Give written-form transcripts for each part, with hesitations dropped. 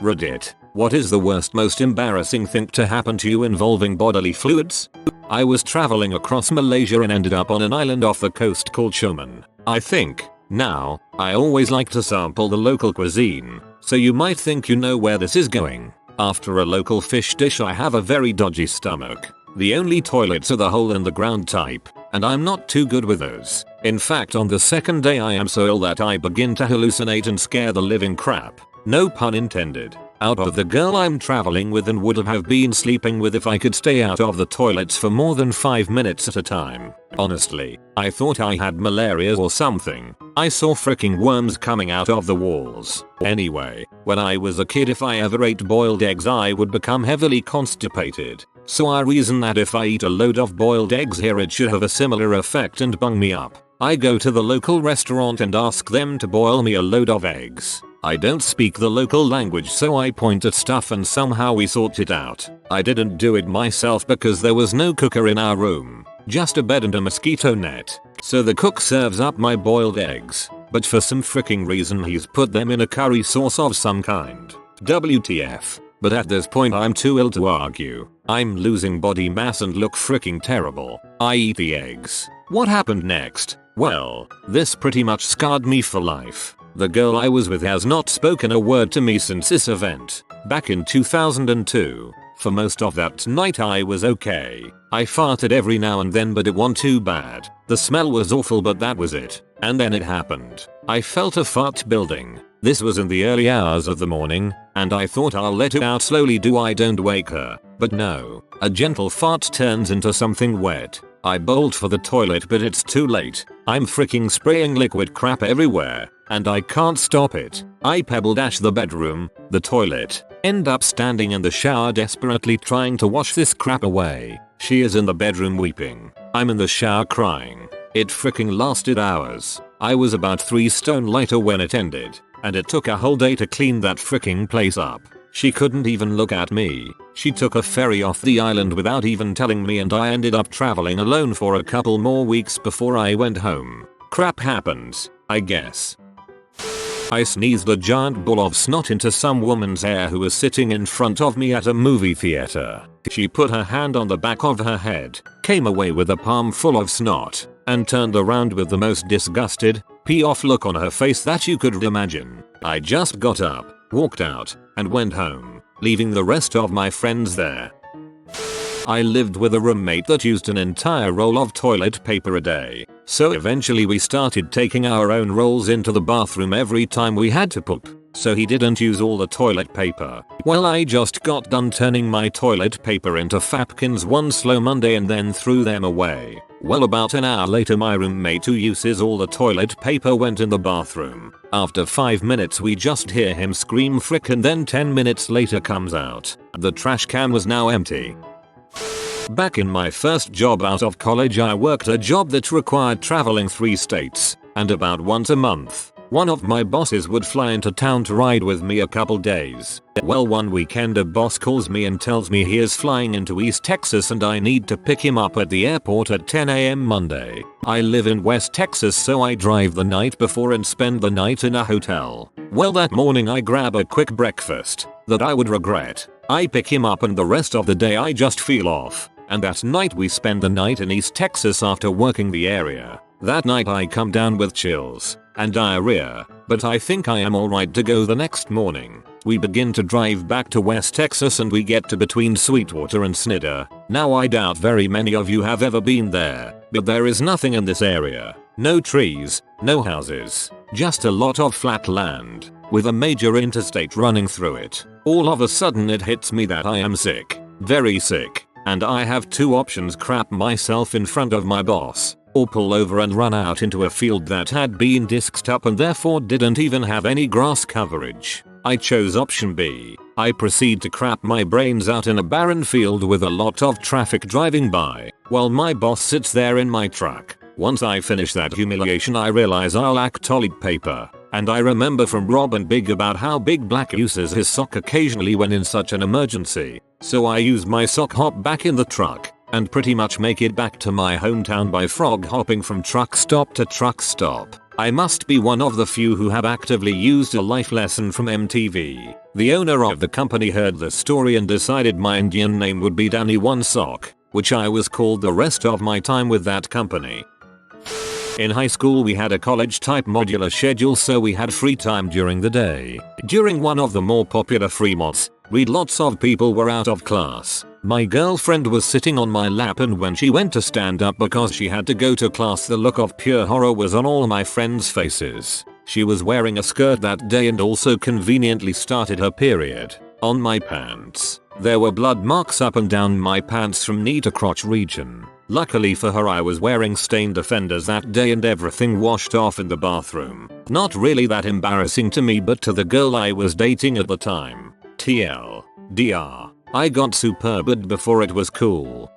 Reddit. What is the worst most embarrassing thing to happen to you involving bodily fluids? I was traveling across Malaysia and ended up on an island off the coast called Shuman, I think. Now, I always like to sample the local cuisine, so you might think you know where this is going. After a local fish dish I have a very dodgy stomach. The only toilets are the hole in the ground type, and I'm not too good with those. In fact, on the second day I am so ill that I begin to hallucinate and scare the living crap, no pun intended, out of the girl I'm traveling with and would have been sleeping with if I could stay out of the toilets for more than 5 minutes at a time. Honestly, I thought I had malaria or something. I saw freaking worms coming out of the walls. Anyway, when I was a kid if I ever ate boiled eggs I would become heavily constipated. So I reason that if I eat a load of boiled eggs here it should have a similar effect and bung me up. I go to the local restaurant and ask them to boil me a load of eggs. I don't speak the local language so I point at stuff and somehow we sort it out. I didn't do it myself because there was no cooker in our room, just a bed and a mosquito net. So the cook serves up my boiled eggs, but for some freaking reason he's put them in a curry sauce of some kind. WTF. But at this point I'm too ill to argue. I'm losing body mass and look freaking terrible. I eat the eggs. What happened next? Well, this pretty much scarred me for life. The girl I was with has not spoken a word to me since this event, back in 2002. For most of that night I was okay. I farted every now and then but it wasn't too bad. The smell was awful but that was it. And then it happened. I felt a fart building. This was in the early hours of the morning, and I thought I'll let it out slowly I don't wake her. But no, a gentle fart turns into something wet. I bolt for the toilet but it's too late. I'm freaking spraying liquid crap everywhere, and I can't stop it. I pebble dash the bedroom, the toilet, end up standing in the shower desperately trying to wash this crap away. She is in the bedroom weeping. I'm in the shower crying. It freaking lasted hours. I was about 3 stone lighter when it ended, and it took a whole day to clean that freaking place up. She couldn't even look at me. She took a ferry off the island without even telling me and I ended up traveling alone for a couple more weeks before I went home. Crap happens, I guess. I sneezed a giant ball of snot into some woman's hair who was sitting in front of me at a movie theater. She put her hand on the back of her head, came away with a palm full of snot, and turned around with the most disgusted, pee-off look on her face that you could imagine. I just got up, walked out, and went home, leaving the rest of my friends there. I lived with a roommate that used an entire roll of toilet paper a day, so eventually we started taking our own rolls into the bathroom every time we had to poop, so he didn't use all the toilet paper. Well, I just got done turning my toilet paper into Fapkins one slow Monday and then threw them away. Well, about an hour later my roommate who uses all the toilet paper went in the bathroom. After 5 minutes we just hear him scream frick and then 10 minutes later comes out. The trash can was now empty. Back in my first job out of college I worked a job that required traveling 3 states, and about once a month, one of my bosses would fly into town to ride with me a couple days. Well, one weekend a boss calls me and tells me he is flying into East Texas and I need to pick him up at the airport at 10 AM Monday. I live in West Texas so I drive the night before and spend the night in a hotel. Well, that morning I grab a quick breakfast that I would regret. I pick him up and the rest of the day I just feel off. And that night we spend the night in East Texas after working the area. That night I come down with chills and diarrhea, but I think I am alright to go the next morning. We begin to drive back to West Texas and we get to between Sweetwater and Snyder. Now I doubt very many of you have ever been there, but there is nothing in this area. No trees, no houses, just a lot of flat land, with a major interstate running through it. All of a sudden it hits me that I am sick, very sick, and I have 2 options: crap myself in front of my boss, or pull over and run out into a field that had been disced up and therefore didn't even have any grass coverage. I chose option B. I proceed to crap my brains out in a barren field with a lot of traffic driving by, while my boss sits there in my truck. Once I finish that humiliation I realize I lack toilet paper, and I remember from Rob and Big about how Big Black uses his sock occasionally when in such an emergency. So I use my sock, hop back in the truck, and pretty much make it back to my hometown by frog hopping from truck stop to truck stop. I must be one of the few who have actively used a life lesson from MTV. The owner of the company heard the story and decided my Indian name would be Danny One Sock, which I was called the rest of my time with that company. In high school we had a college type modular schedule, so we had free time during the day. During one of the more popular free mods, lots of people were out of class. My girlfriend was sitting on my lap, and when she went to stand up because she had to go to class, the look of pure horror was on all my friends' faces. She was wearing a skirt that day and also conveniently started her period. On my pants, there were blood marks up and down my pants from knee to crotch region. Luckily for her, I was wearing stained defenders that day and everything washed off in the bathroom. Not really that embarrassing to me, but to the girl I was dating at the time. TLDR. I got super bad before it was cool.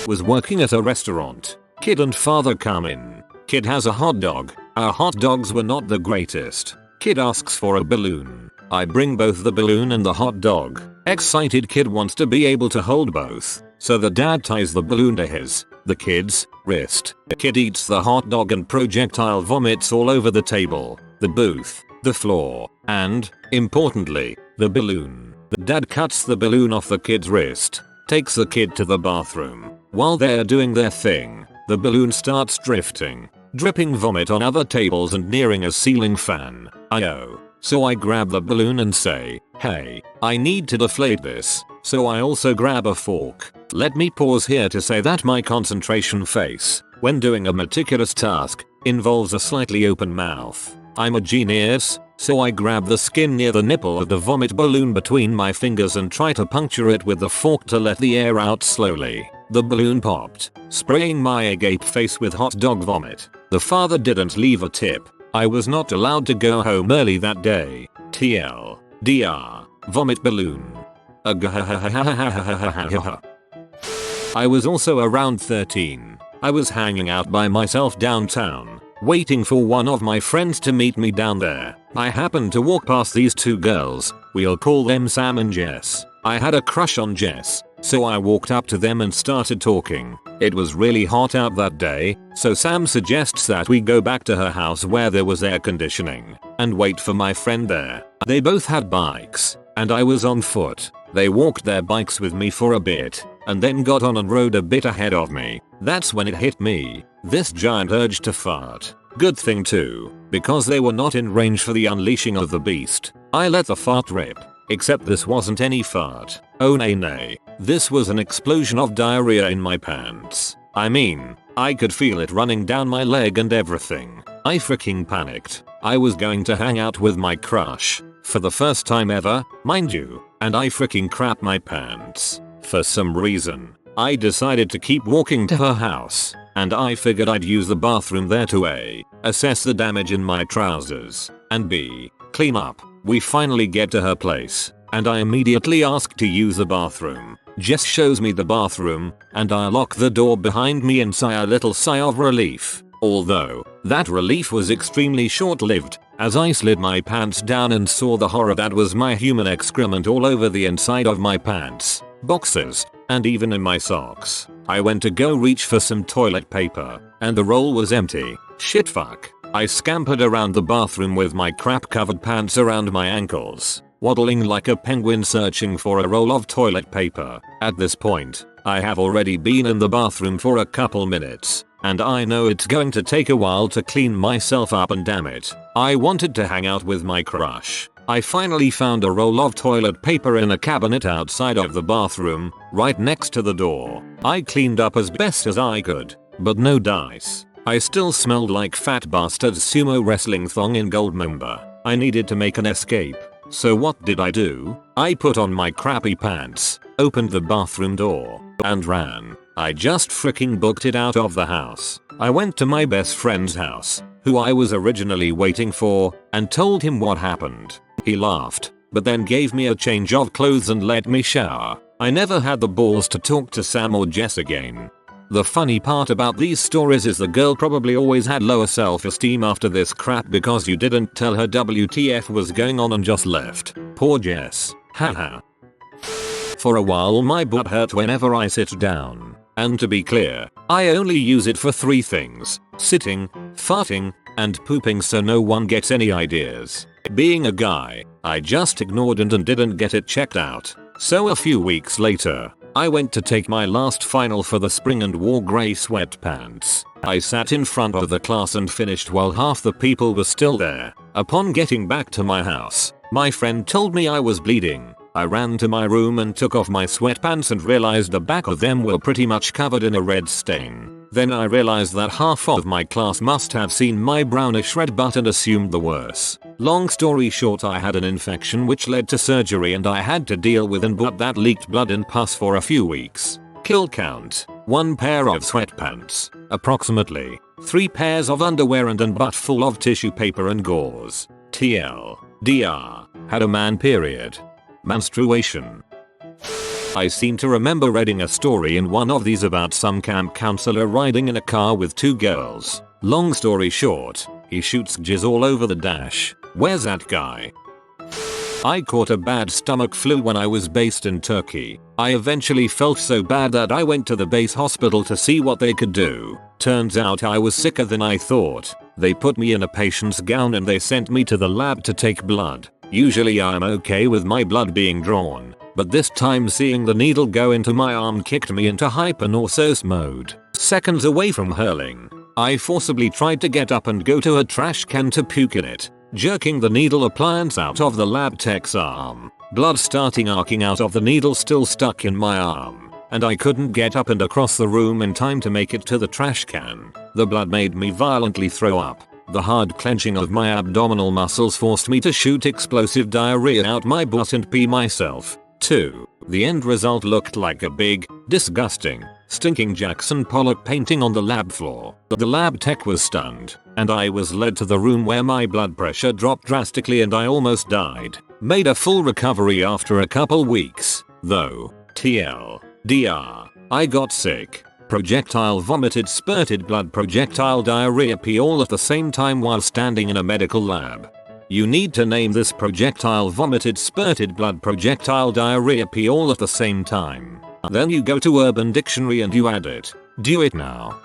Was working at a restaurant. Kid and father come in. Kid has a hot dog. Our hot dogs were not the greatest. Kid asks for a balloon. I bring both the balloon and the hot dog. Excited kid wants to be able to hold both. So the dad ties the balloon to the kid's wrist. Kid eats the hot dog and projectile vomits all over the table, the booth, the floor, and, importantly, the balloon. The dad cuts the balloon off the kid's wrist, takes the kid to the bathroom. While they're doing their thing, the balloon starts drifting, dripping vomit on other tables and nearing a ceiling fan. So I grab the balloon and say, hey, I need to deflate this. So I also grab a fork. Let me pause here to say that my concentration face, when doing a meticulous task, involves a slightly open mouth. I'm a genius, so I grab the skin near the nipple of the vomit balloon between my fingers and try to puncture it with the fork to let the air out slowly. The balloon popped, spraying my agape face with hot dog vomit. The father didn't leave a tip. I was not allowed to go home early that day. TLDR. Vomit balloon. I was also around 13. I was hanging out by myself downtown, waiting for one of my friends to meet me down there. I happened to walk past these two girls. We'll call them Sam and Jess. I had a crush on Jess, so I walked up to them and started talking. It was really hot out that day, so Sam suggests that we go back to her house where there was air conditioning, and wait for my friend there. They both had bikes, and I was on foot. They walked their bikes with me for a bit, and then got on and rode a bit ahead of me. That's when it hit me, this giant urge to fart. Good thing too, because they were not in range for the unleashing of the beast. I let the fart rip. Except this wasn't any fart. Oh nay. This was an explosion of diarrhea in my pants. I mean, I could feel it running down my leg and everything. I freaking panicked. I was going to hang out with my crush. For the first time ever, mind you, and I freaking crapped my pants. For some reason, I decided to keep walking to her house, and I figured I'd use the bathroom there to A, assess the damage in my trousers, and B, clean up. We finally get to her place, and I immediately ask to use the bathroom. Jess shows me the bathroom, and I lock the door behind me and sigh a little sigh of relief. Although, that relief was extremely short-lived, as I slid my pants down and saw the horror that was my human excrement all over the inside of my pants, boxers, and even in my socks. I went to go reach for some toilet paper, and the roll was empty. Shit fuck. I scampered around the bathroom with my crap-covered pants around my ankles, waddling like a penguin searching for a roll of toilet paper. At this point, I have already been in the bathroom for a couple minutes, and I know it's going to take a while to clean myself up, and damn it, I wanted to hang out with my crush. I finally found a roll of toilet paper in a cabinet outside of the bathroom, right next to the door. I cleaned up as best as I could, but no dice. I still smelled like fat bastard's sumo wrestling thong in gold member. I needed to make an escape. So what did I do? I put on my crappy pants, opened the bathroom door, and ran. I just freaking booked it out of the house. I went to my best friend's house, who I was originally waiting for, and told him what happened. He laughed, but then gave me a change of clothes and let me shower. I never had the balls to talk to Sam or Jess again. The funny part about these stories is the girl probably always had lower self-esteem after this crap because you didn't tell her WTF was going on and just left. Poor Jess. Haha. For a while my butt hurt whenever I sit down. And to be clear, I only use it for 3 things: sitting, farting, and pooping so no one gets any ideas. Being a guy, I just ignored it and didn't get it checked out. So a few weeks later, I went to take my last final for the spring and wore grey sweatpants. I sat in front of the class and finished while half the people were still there. Upon getting back to my house, my friend told me I was bleeding. I ran to my room and took off my sweatpants and realized the back of them were pretty much covered in a red stain. Then I realized that half of my class must have seen my brownish red butt and assumed the worst. Long story short, I had an infection which led to surgery and I had to deal with an butt that leaked blood and pus for a few weeks. Kill count: 1 pair of sweatpants, approximately 3 pairs of underwear and an butt full of tissue paper and gauze. TLDR, had a man period. Menstruation. I seem to remember reading a story in one of these about some camp counselor riding in a car with 2 girls. Long story short, he shoots jizz all over the dash. Where's that guy? I caught a bad stomach flu when I was based in Turkey. I eventually felt so bad that I went to the base hospital to see what they could do. Turns out I was sicker than I thought. They put me in a patient's gown and they sent me to the lab to take blood. Usually I'm okay with my blood being drawn, but this time seeing the needle go into my arm kicked me into hypnosis mode. Seconds away from hurling, I forcibly tried to get up and go to a trash can to puke in it, jerking the needle appliance out of the lab tech's arm. Blood starting arcing out of the needle still stuck in my arm, and I couldn't get up and across the room in time to make it to the trash can. The blood made me violently throw up. The hard clenching of my abdominal muscles forced me to shoot explosive diarrhea out my butt and pee myself, too. The end result looked like a big, disgusting, stinking Jackson Pollock painting on the lab floor. The lab tech was stunned, and I was led to the room where my blood pressure dropped drastically and I almost died. Made a full recovery after a couple weeks, though. TLDR, I got sick. Projectile vomited, spurted blood, projectile diarrhea, pee all at the same time while standing in a medical lab. You need to name this: projectile vomited, spurted blood, projectile diarrhea, pee all at the same time. Then you go to Urban Dictionary and you add it. Do it now.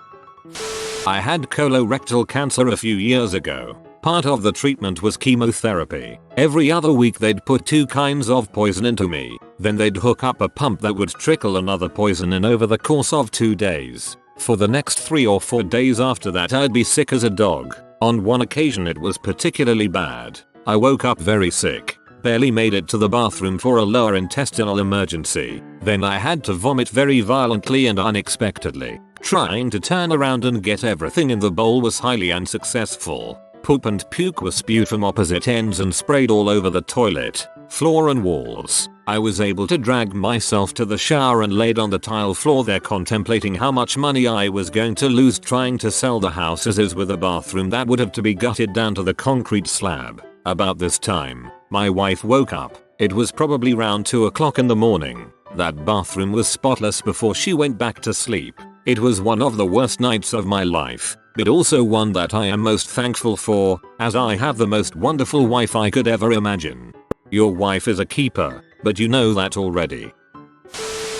I had colorectal cancer a few years ago. Part of the treatment was chemotherapy. Every other week they'd put 2 kinds of poison into me. Then they'd hook up a pump that would trickle another poison in over the course of 2 days. For the next 3 or 4 days after that I'd be sick as a dog. On one occasion it was particularly bad. I woke up very sick. Barely made it to the bathroom for a lower intestinal emergency. Then I had to vomit very violently and unexpectedly. Trying to turn around and get everything in the bowl was highly unsuccessful. Poop and puke were spewed from opposite ends and sprayed all over the toilet, floor and walls. I was able to drag myself to the shower and laid on the tile floor there contemplating how much money I was going to lose trying to sell the house as is with a bathroom that would have to be gutted down to the concrete slab. About this time, my wife woke up. It was probably round 2 o'clock in the morning. That bathroom was spotless before she went back to sleep. It was one of the worst nights of my life, but also one that I am most thankful for, as I have the most wonderful wife I could ever imagine. Your wife is a keeper, but you know that already.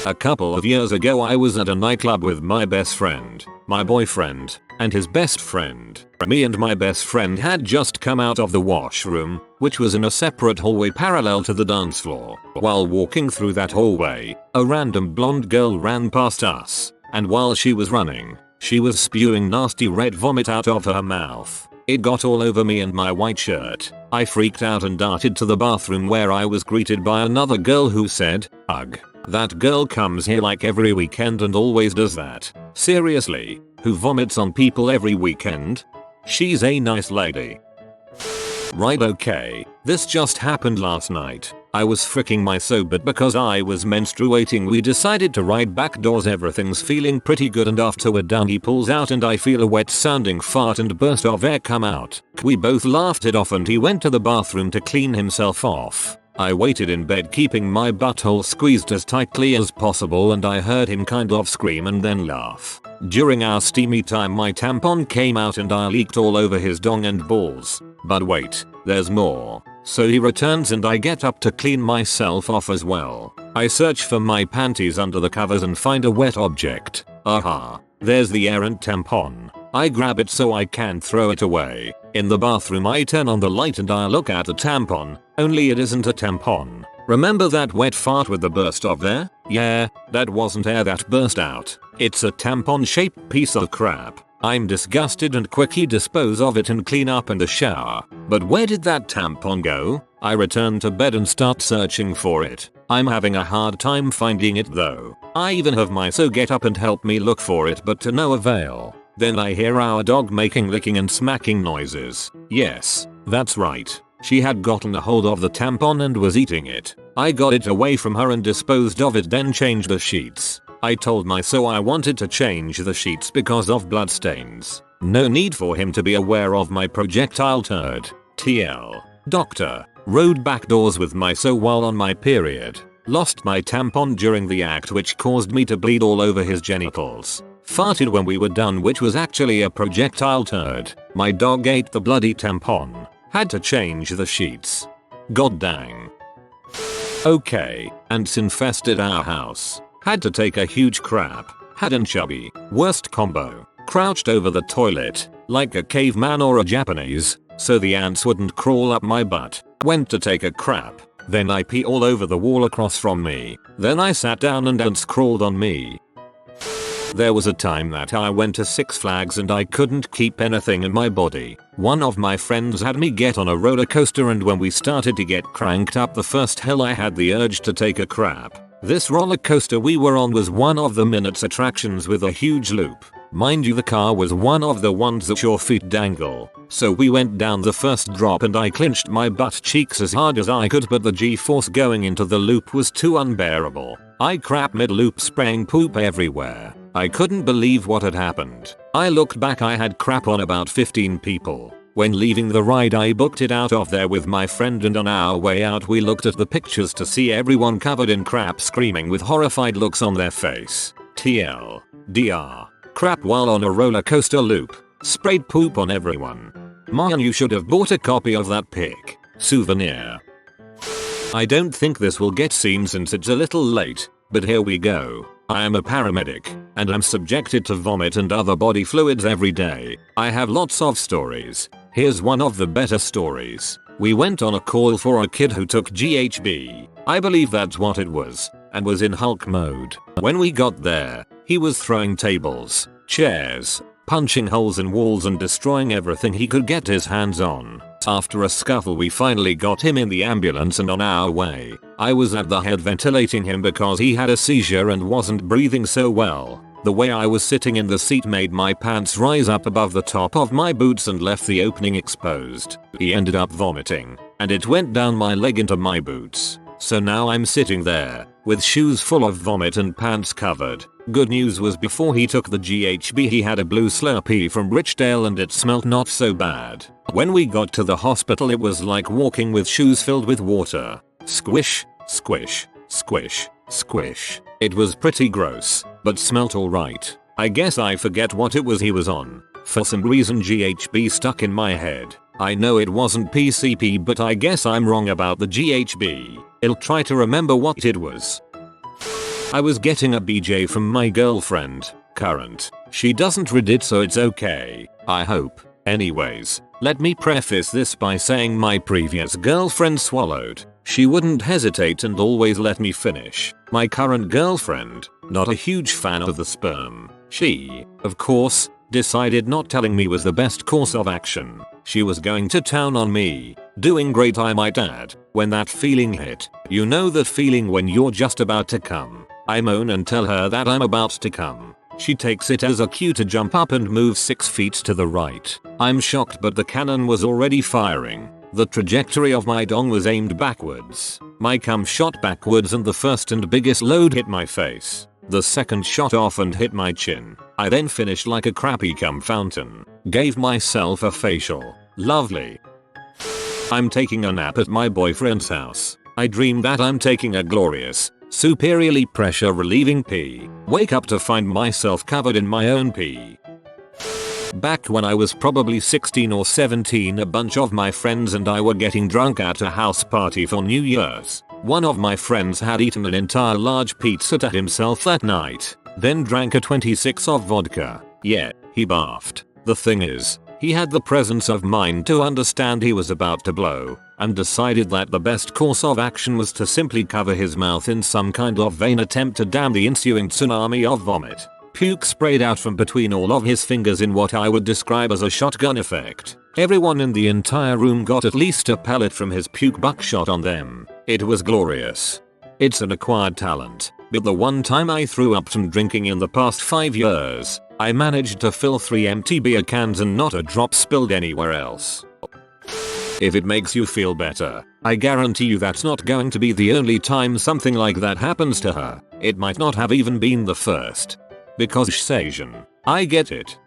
A couple of years ago I was at a nightclub with my best friend, my boyfriend, and his best friend. Me and my best friend had just come out of the washroom, which was in a separate hallway parallel to the dance floor. While walking through that hallway, a random blonde girl ran past us, and while she was running, she was spewing nasty red vomit out of her mouth. It got all over me and my white shirt. I freaked out and darted to the bathroom where I was greeted by another girl who said, "Ugh, that girl comes here like every weekend and always does that. Seriously, who vomits on people every weekend? She's a nice lady." Right, okay, this just happened last night. I was freaking my so, but because I was menstruating we decided to ride back doors. Everything's feeling pretty good and afterward down he pulls out and I feel a wet sounding fart and burst of air come out. We both laughed it off and he went to the bathroom to clean himself off. I waited in bed keeping my butthole squeezed as tightly as possible and I heard him kind of scream and then laugh. During our steamy time my tampon came out and I leaked all over his dong and balls. But wait, there's more. So he returns and I get up to clean myself off as well. I search for my panties under the covers and find a wet object. Aha, there's the errant tampon. I grab it so I can throw it away. In the bathroom I turn on the light and I look at a tampon, only it isn't a tampon. Remember that wet fart with the burst of air? Yeah, that wasn't air that burst out. It's a tampon shaped piece of crap. I'm disgusted and quickly dispose of it and clean up in the shower. But where did that tampon go? I return to bed and start searching for it. I'm having a hard time finding it though. I even have my so get up and help me look for it, but to no avail. Then I hear our dog making licking and smacking noises. Yes, that's right. She had gotten a hold of the tampon and was eating it. I got it away from her and disposed of it, then changed the sheets. I told my so I wanted to change the sheets because of bloodstains. No need for him to be aware of my projectile turd. TL. Doctor. Rode backdoors with my so while on my period. Lost my tampon during the act, which caused me to bleed all over his genitals. Farted when we were done, which was actually a projectile turd. My dog ate the bloody tampon. Had to change the sheets. God dang. Okay, ants infested our house. Had to take a huge crap. Had an chubby. Worst combo. Crouched over the toilet, like a caveman or a Japanese, so the ants wouldn't crawl up my butt. Went to take a crap. Then I pee all over the wall across from me. Then I sat down and ants crawled on me. There was a time that I went to Six Flags and I couldn't keep anything in my body. One of my friends had me get on a roller coaster, and when we started to get cranked up the first hill I had the urge to take a crap. This roller coaster we were on was one of the minutes attractions with a huge loop. Mind you, the car was one of the ones that your feet dangle. So we went down the first drop and I clenched my butt cheeks as hard as I could, but the G-force going into the loop was too unbearable. I crap mid-loop, spraying poop everywhere. I couldn't believe what had happened. I looked back, I had crap on about 15 people. When leaving the ride I booked it out of there with my friend, and on our way out we looked at the pictures to see everyone covered in crap screaming with horrified looks on their face. TL. DR. Crap while on a roller coaster loop. Sprayed poop on everyone. Man, you should have bought a copy of that pic. Souvenir. I don't think this will get seen since it's a little late, but here we go. I am a paramedic, and I'm subjected to vomit and other body fluids every day. I have lots of stories. Here's one of the better stories. We went on a call for a kid who took GHB. I believe that's what it was, and was in Hulk mode. When we got there, he was throwing tables, chairs, punching holes in walls and destroying everything he could get his hands on. After a scuffle we finally got him in the ambulance and on our way. I was at the head ventilating him because he had a seizure and wasn't breathing so well. The way I was sitting in the seat made my pants rise up above the top of my boots and left the opening exposed. He ended up vomiting, and it went down my leg into my boots. So now I'm sitting there, with shoes full of vomit and pants covered. Good news was before he took the GHB he had a blue Slurpee from Richdale and it smelled not so bad. When we got to the hospital it was like walking with shoes filled with water. Squish, squish, squish, squish. It was pretty gross, but smelt alright. I guess I forget what it was he was on. For some reason GHB stuck in my head. I know it wasn't PCP, but I guess I'm wrong about the GHB. I'll try to remember what it was. I was getting a BJ from my girlfriend, current. She doesn't read it, so it's okay, I hope. Anyways, let me preface this by saying my previous girlfriend swallowed. She wouldn't hesitate and always let me finish. My current girlfriend, not a huge fan of the sperm. She, of course, decided not telling me was the best course of action. She was going to town on me. Doing great, I might add, when that feeling hit. You know that feeling when you're just about to come. I moan and tell her that I'm about to come. She takes it as a cue to jump up and move 6 feet to the right. I'm shocked, but the cannon was already firing. The trajectory of my dong was aimed backwards. My cum shot backwards and the first and biggest load hit my face. The second shot off and hit my chin. I then finished like a crappy cum fountain. Gave myself a facial. Lovely. I'm taking a nap at my boyfriend's house. I dream that I'm taking a glorious, superiorly pressure relieving pee. Wake up to find myself covered in my own pee. Back when I was probably 16 or 17, a bunch of my friends and I were getting drunk at a house party for New Year's. One of my friends had eaten an entire large pizza to himself that night, then drank a 26 of vodka. Yeah, he barfed. The thing is, He had the presence of mind to understand he was about to blow, and decided that the best course of action was to simply cover his mouth in some kind of vain attempt to dam the ensuing tsunami of vomit. Puke sprayed out from between all of his fingers in what I would describe as a shotgun effect. Everyone in the entire room got at least a pellet from his puke buckshot on them. It was glorious. It's an acquired talent, but the one time I threw up from drinking in the past 5 years, I managed to fill 3 empty beer cans and not a drop spilled anywhere else. If it makes you feel better, I guarantee you that's not going to be the only time something like that happens to her. It might not have even been the first. Because she's Asian. I get it.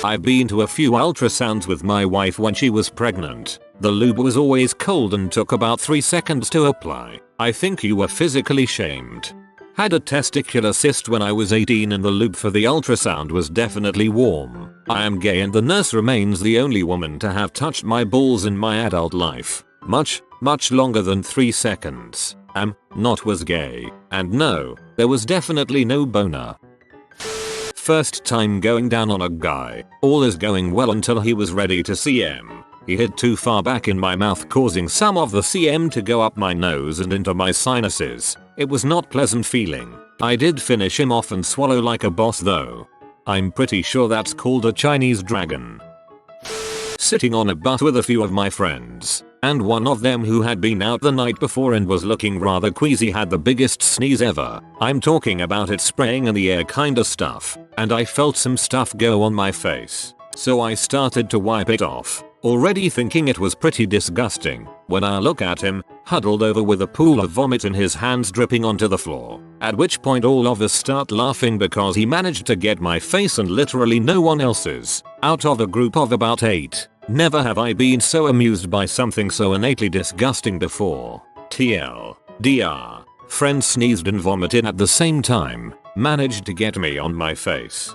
I've been to a few ultrasounds with my wife when she was pregnant. The lube was always cold and took about 3 seconds to apply. I think you were physically shamed. Had a testicular cyst when I was 18 and the lube for the ultrasound was definitely warm. I am gay and the nurse remains the only woman to have touched my balls in my adult life. Much longer than 3 seconds. Not was gay. And no, there was definitely no boner. First time going down on a guy. All is going well until he was ready to CM. He hit too far back in my mouth, causing some of the CM to go up my nose and into my sinuses. It was not pleasant feeling. I did finish him off and swallow like a boss though. I'm pretty sure that's called a Chinese dragon. Sitting on a bus with a few of my friends, and one of them who had been out the night before and was looking rather queasy had the biggest sneeze ever. I'm talking about it spraying in the air kinda stuff, and I felt some stuff go on my face. So I started to wipe it off, already thinking it was pretty disgusting, when I look at him, huddled over with a pool of vomit in his hands dripping onto the floor. At which point all of us start laughing because he managed to get my face and literally no one else's, out of a group of about 8. Never have I been so amused by something so innately disgusting before. TLDR. Friend sneezed and vomited at the same time, managed to get me on my face.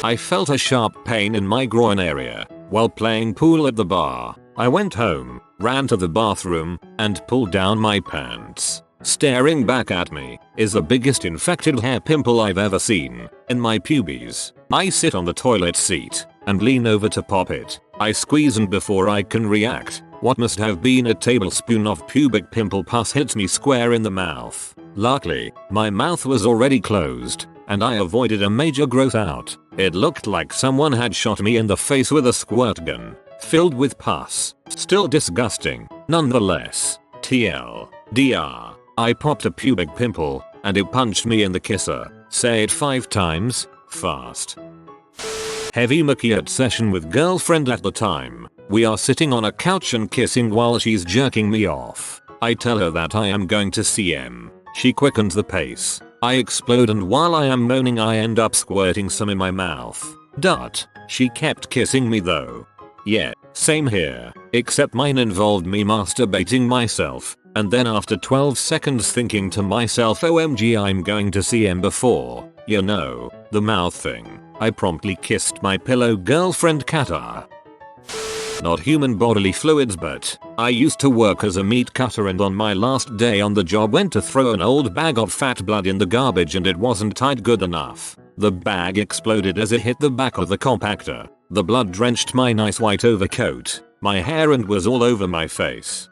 I felt a sharp pain in my groin area while playing pool at the bar. I went home, ran to the bathroom, and pulled down my pants. Staring back at me is the biggest infected hair pimple I've ever seen in my pubes. I sit on the toilet seat and lean over to pop it. I squeeze and before I can react, what must have been a tablespoon of pubic pimple pus hits me square in the mouth. Luckily, my mouth was already closed, and I avoided a major growth out. It looked like someone had shot me in the face with a squirt gun, filled with pus. Still disgusting, nonetheless. TLDR. I popped a pubic pimple, and it punched me in the kisser. Say it 5 times, fast. Heavy makiat session with girlfriend at the time. We are sitting on a couch and kissing while she's jerking me off. I tell her that I am going to CM. She quickens the pace. I explode and while I am moaning I end up squirting some in my mouth. She kept kissing me though. Yeah, same here, except mine involved me masturbating myself, and then after 12 seconds thinking to myself OMG I'm going to CM before, you know, the mouth thing. I promptly kissed my pillow girlfriend Qatar. Not human bodily fluids but I used to work as a meat cutter and on my last day on the job went to throw an old bag of fat blood in the garbage and it wasn't tied good enough. The bag exploded as it hit the back of the compactor. The blood drenched my nice white overcoat, my hair and was all over my face.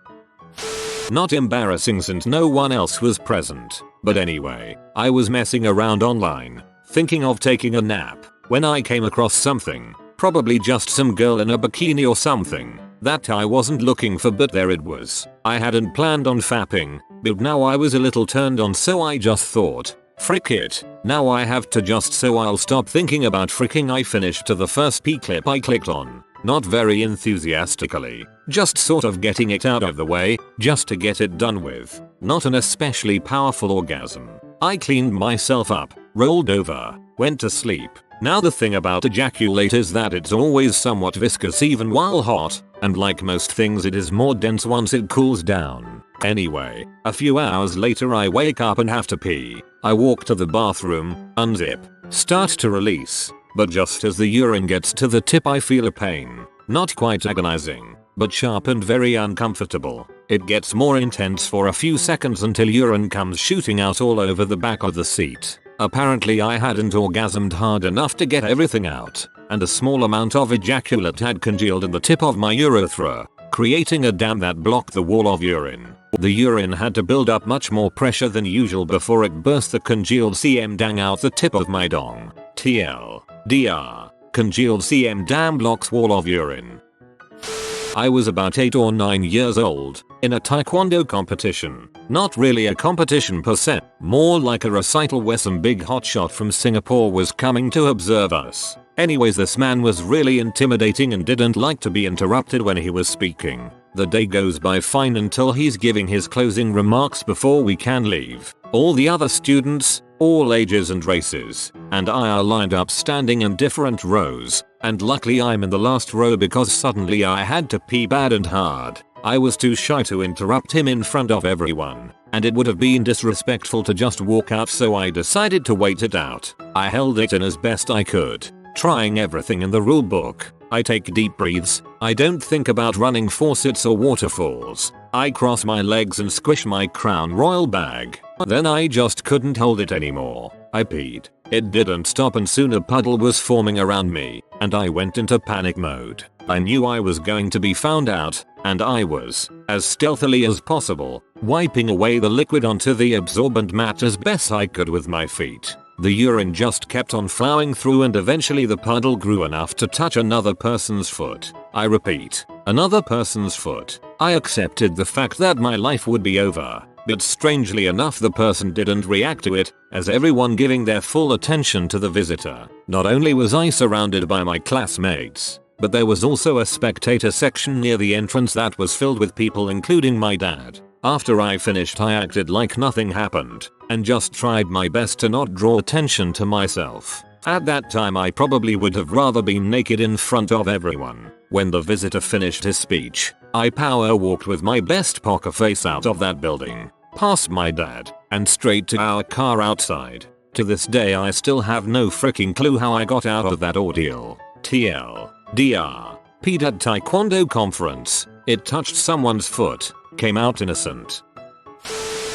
Not embarrassing since no one else was present, but anyway, I was messing around online, thinking of taking a nap, when I came across something, probably just some girl in a bikini or something, that I wasn't looking for but there it was. I hadn't planned on fapping, but now I was a little turned on so I just thought, frick it, now I have to just so I'll stop thinking about fricking. I finished to the first P clip I clicked on, not very enthusiastically, just sort of getting it out of the way, just to get it done with, not an especially powerful orgasm. I cleaned myself up, rolled over, went to sleep. Now the thing about ejaculate is that it's always somewhat viscous even while hot, and like most things it is more dense once it cools down. Anyway, a few hours later I wake up and have to pee. I walk to the bathroom, unzip, start to release, but just as the urine gets to the tip I feel a pain. Not quite agonizing, but sharp and very uncomfortable. It gets more intense for a few seconds until urine comes shooting out all over the back of the seat. Apparently I hadn't orgasmed hard enough to get everything out, and a small amount of ejaculate had congealed in the tip of my urethra, creating a dam that blocked the wall of urine. The urine had to build up much more pressure than usual before it burst the congealed CM dang out the tip of my dong. TLDR. Congealed CM dam blocks wall of urine. I was about 8 or 9 years old, in a Taekwondo competition. Not really a competition per se, more like a recital where some big hotshot from Singapore was coming to observe us. Anyways, this man was really intimidating and didn't like to be interrupted when he was speaking. The day goes by fine until he's giving his closing remarks before we can leave. All the other students, all ages and races, and I are lined up standing in different rows, and luckily I'm in the last row because suddenly I had to pee bad and hard. I was too shy to interrupt him in front of everyone, and it would have been disrespectful to just walk out, so I decided to wait it out. I held it in as best I could, trying everything in the rule book. I take deep breaths, I don't think about running faucets or waterfalls. I cross my legs and squish my Crown Royal bag. Then I just couldn't hold it anymore. I peed. It didn't stop and soon a puddle was forming around me, and I went into panic mode. I knew I was going to be found out, and I was, as stealthily as possible, wiping away the liquid onto the absorbent mat as best I could with my feet. The urine just kept on flowing through and eventually the puddle grew enough to touch another person's foot. I repeat, another person's foot. I accepted the fact that my life would be over, but strangely enough the person didn't react to it, as everyone giving their full attention to the visitor. Not only was I surrounded by my classmates, but there was also a spectator section near the entrance that was filled with people including my dad. After I finished I acted like nothing happened, and just tried my best to not draw attention to myself. At that time I probably would have rather been naked in front of everyone. When the visitor finished his speech, I power walked with my best poker face out of that building, past my dad, and straight to our car outside. To this day I still have no freaking clue how I got out of that ordeal. TLDR. Peed at Taekwondo conference. It touched someone's foot. Came out innocent.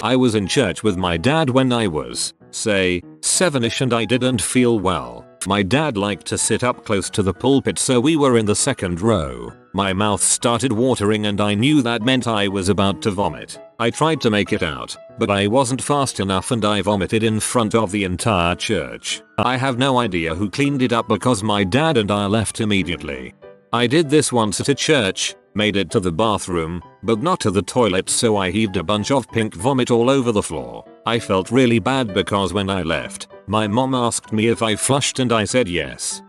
I was in church with my dad when I was, say, 7ish and I didn't feel well. My dad liked to sit up close to the pulpit, so we were in the second row. My mouth started watering and I knew that meant I was about to vomit. I tried to make it out, but I wasn't fast enough and I vomited in front of the entire church. I have no idea who cleaned it up because my dad and I left immediately. I did this once at a church, made it to the bathroom, but not to the toilet, so I heaved a bunch of pink vomit all over the floor. I felt really bad because when I left, my mom asked me if I flushed and I said yes.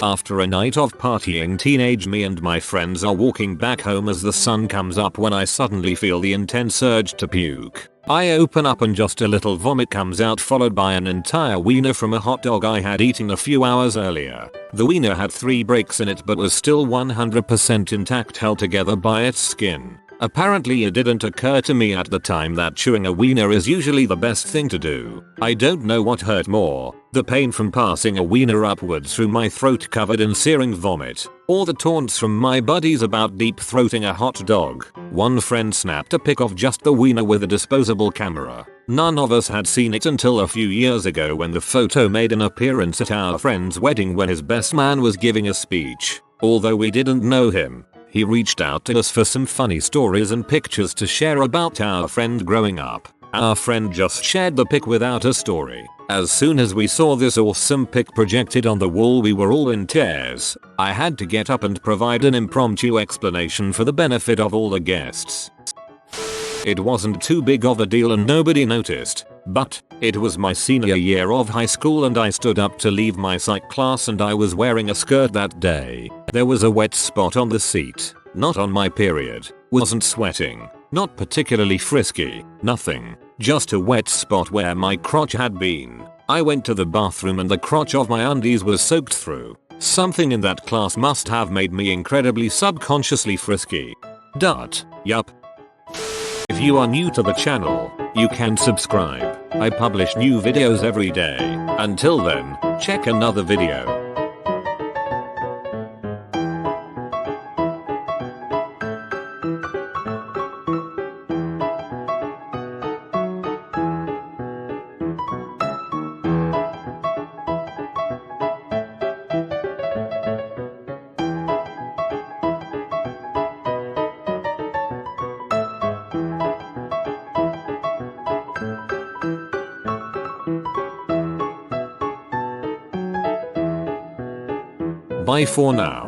After a night of partying, teenage me and my friends are walking back home as the sun comes up when I suddenly feel the intense urge to puke. I open up and just a little vomit comes out, followed by an entire wiener from a hot dog I had eaten a few hours earlier. The wiener had 3 breaks in it but was still 100% intact, held together by its skin. Apparently it didn't occur to me at the time that chewing a wiener is usually the best thing to do. I don't know what hurt more, the pain from passing a wiener upwards through my throat covered in searing vomit, or the taunts from my buddies about deep throating a hot dog. One friend snapped a pic of just the wiener with a disposable camera. None of us had seen it until a few years ago when the photo made an appearance at our friend's wedding when his best man was giving a speech. Although we didn't know him, he reached out to us for some funny stories and pictures to share about our friend growing up. Our friend just shared the pic without a story. As soon as we saw this awesome pic projected on the wall, we were all in tears. I had to get up and provide an impromptu explanation for the benefit of all the guests. It wasn't too big of a deal and nobody noticed, but it was my senior year of high school and I stood up to leave my psych class and I was wearing a skirt that day. There was a wet spot on the seat, not on my period, wasn't sweating, not particularly frisky, nothing, just a wet spot where my crotch had been. I went to the bathroom and the crotch of my undies was soaked through. Something in that class must have made me incredibly subconsciously frisky. Yup. If you are new to the channel, you can subscribe. I publish new videos every day. Until then, check another video. Bye for now.